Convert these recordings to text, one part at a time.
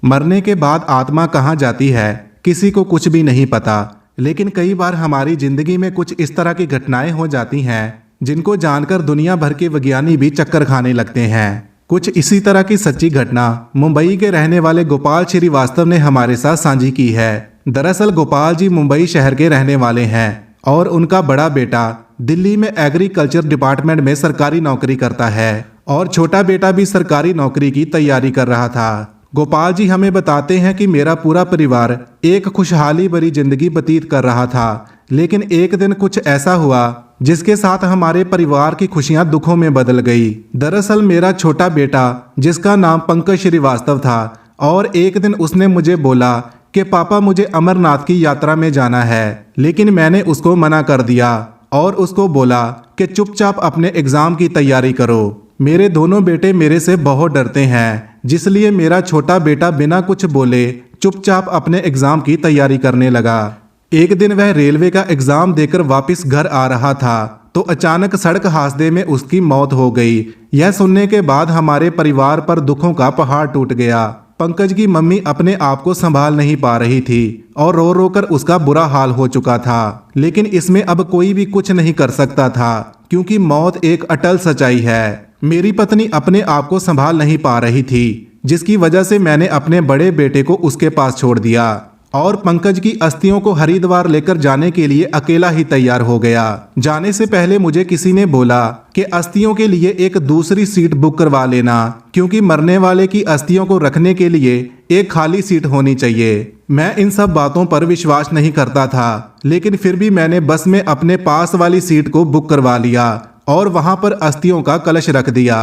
मरने के बाद आत्मा कहाँ जाती है किसी को कुछ भी नहीं पता, लेकिन कई बार हमारी जिंदगी में कुछ इस तरह की घटनाएं हो जाती हैं जिनको जानकर दुनिया भर के विज्ञानी भी चक्कर खाने लगते हैं। कुछ इसी तरह की सच्ची घटना मुंबई के रहने वाले गोपाल श्रीवास्तव ने हमारे साथ साझी की है। दरअसल गोपाल जी मुंबई शहर के रहने वाले हैं और उनका बड़ा बेटा दिल्ली में एग्रीकल्चर डिपार्टमेंट में सरकारी नौकरी करता है और छोटा बेटा भी सरकारी नौकरी की तैयारी कर रहा था। गोपाल जी हमें बताते हैं कि मेरा पूरा परिवार एक खुशहाली भरी जिंदगी व्यतीत कर रहा था, लेकिन एक दिन कुछ ऐसा हुआ जिसके साथ हमारे परिवार की खुशियां दुखों में बदल गई। दरअसल मेरा छोटा बेटा जिसका नाम पंकज श्रीवास्तव था और एक दिन उसने मुझे बोला कि पापा मुझे अमरनाथ की यात्रा में जाना है, लेकिन मैंने उसको मना कर दिया और उसको बोला कि चुपचाप अपने एग्जाम की तैयारी करो। मेरे दोनों बेटे मेरे से बहुत डरते हैं, जिसलिए मेरा छोटा बेटा बिना कुछ बोले चुपचाप अपने एग्जाम की तैयारी करने लगा। एक दिन वह रेलवे का एग्जाम देकर वापस घर आ रहा था तो अचानक सड़क हादसे में उसकी मौत हो गई। यह सुनने के बाद हमारे परिवार पर दुखों का पहाड़ टूट गया। पंकज की मम्मी अपने आप को संभाल नहीं पा रही थी और रो रो कर उसका बुरा हाल हो चुका था, लेकिन इसमें अब कोई भी कुछ नहीं कर सकता था क्योंकि मौत एक अटल सच्चाई है। मेरी पत्नी अपने आप को संभाल नहीं पा रही थी, जिसकी वजह से मैंने अपने बड़े बेटे को उसके पास छोड़ दिया और पंकज की अस्थियों को हरिद्वार लेकर जाने के लिए अकेला ही तैयार हो गया। जाने से पहले मुझे किसी ने बोला कि अस्थियों के लिए एक दूसरी सीट बुक करवा लेना, क्योंकि मरने वाले की अस्थियों को रखने के लिए एक खाली सीट होनी चाहिए। मैं इन सब बातों पर विश्वास नहीं करता था, लेकिन फिर भी मैंने बस में अपने पास वाली सीट को बुक करवा लिया और वहां पर अस्थियों का कलश रख दिया।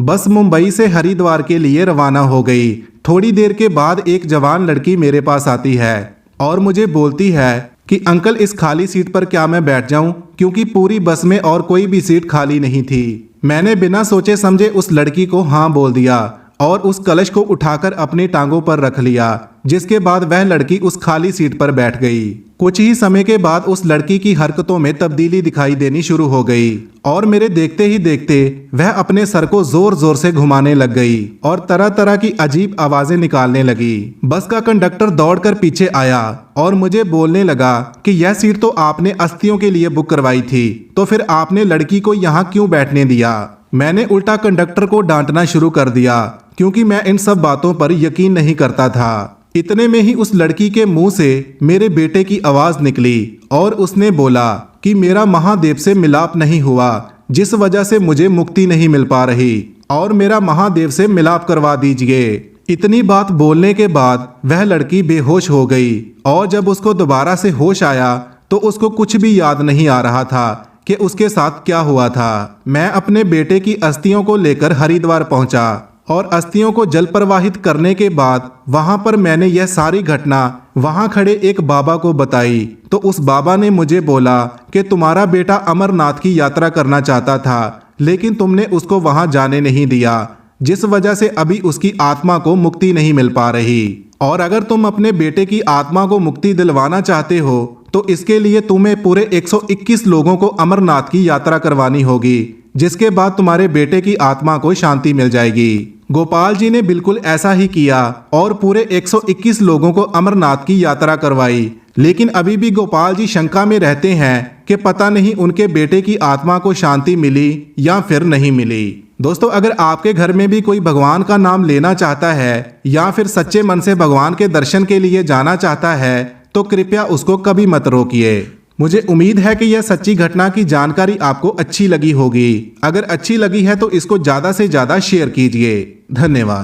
बस मुंबई से हरिद्वार के लिए रवाना हो गई। थोड़ी देर के बाद एक जवान लड़की मेरे पास आती है और मुझे बोलती है कि अंकल इस खाली सीट पर क्या मैं बैठ जाऊं, क्योंकि पूरी बस में और कोई भी सीट खाली नहीं थी। मैंने बिना सोचे समझे उस लड़की को हाँ बोल दिया और उस कलश को उठाकर अपनी टांगों पर रख लिया, जिसके बाद वह लड़की उस खाली सीट पर बैठ गई। कुछ ही समय के बाद उस लड़की की हरकतों में तब्दीली दिखाई देनी शुरू हो गई और मेरे देखते ही देखते वह अपने सर को जोर जोर से घुमाने लग गई और तरह तरह की अजीब आवाजें निकालने लगी। बस का कंडक्टर दौड़कर पीछे आया और मुझे बोलने लगा कि यह सीट तो आपने अस्थियों के लिए बुक करवाई थी, तो फिर आपने लड़की को यहाँ क्यों बैठने दिया। मैंने उल्टा कंडक्टर को डांटना शुरू कर दिया, क्योंकि मैं इन सब बातों पर यकीन नहीं करता था। इतने में ही उस लड़की के मुंह से मेरे बेटे की आवाज निकली और उसने बोला कि मेरा महादेव से मिलाप नहीं हुआ, जिस वजह से मुझे मुक्ति नहीं मिल पा रही और मेरा महादेव से मिलाप करवा दीजिए। इतनी बात बोलने के बाद वह लड़की बेहोश हो गई और जब उसको दोबारा से होश आया तो उसको कुछ भी याद नहीं आ रहा था कि उसके साथ क्या हुआ था। मैं अपने बेटे की अस्थियों को लेकर हरिद्वार पहुंचा और अस्थियों को जल प्रवाहित करने के बाद वहां पर मैंने यह सारी घटना वहां खड़े एक बाबा को बताई, तो उस बाबा ने मुझे बोला कि तुम्हारा बेटा अमरनाथ की यात्रा करना चाहता था, लेकिन तुमने उसको वहां जाने नहीं दिया, जिस वजह से अभी उसकी आत्मा को मुक्ति नहीं मिल पा रही। और अगर तुम अपने बेटे की आत्मा को मुक्ति दिलवाना चाहते हो तो इसके लिए तुम्हें पूरे 121 लोगों को अमरनाथ की यात्रा करवानी होगी, जिसके बाद तुम्हारे बेटे की आत्मा को शांति मिल जाएगी। गोपाल जी ने बिल्कुल ऐसा ही किया और पूरे 121 लोगों को अमरनाथ की यात्रा करवाई, लेकिन अभी भी गोपाल जी शंका में रहते हैं कि पता नहीं उनके बेटे की आत्मा को शांति मिली या फिर नहीं मिली। दोस्तों, अगर आपके घर में भी कोई भगवान का नाम लेना चाहता है या फिर सच्चे मन से भगवान के दर्शन के लिए जाना चाहता है तो कृपया उसको कभी मत रोकिए। मुझे उम्मीद है कि यह सच्ची घटना की जानकारी आपको अच्छी लगी होगी। अगर अच्छी लगी है तो इसको ज़्यादा से ज़्यादा शेयर कीजिए। धन्यवाद।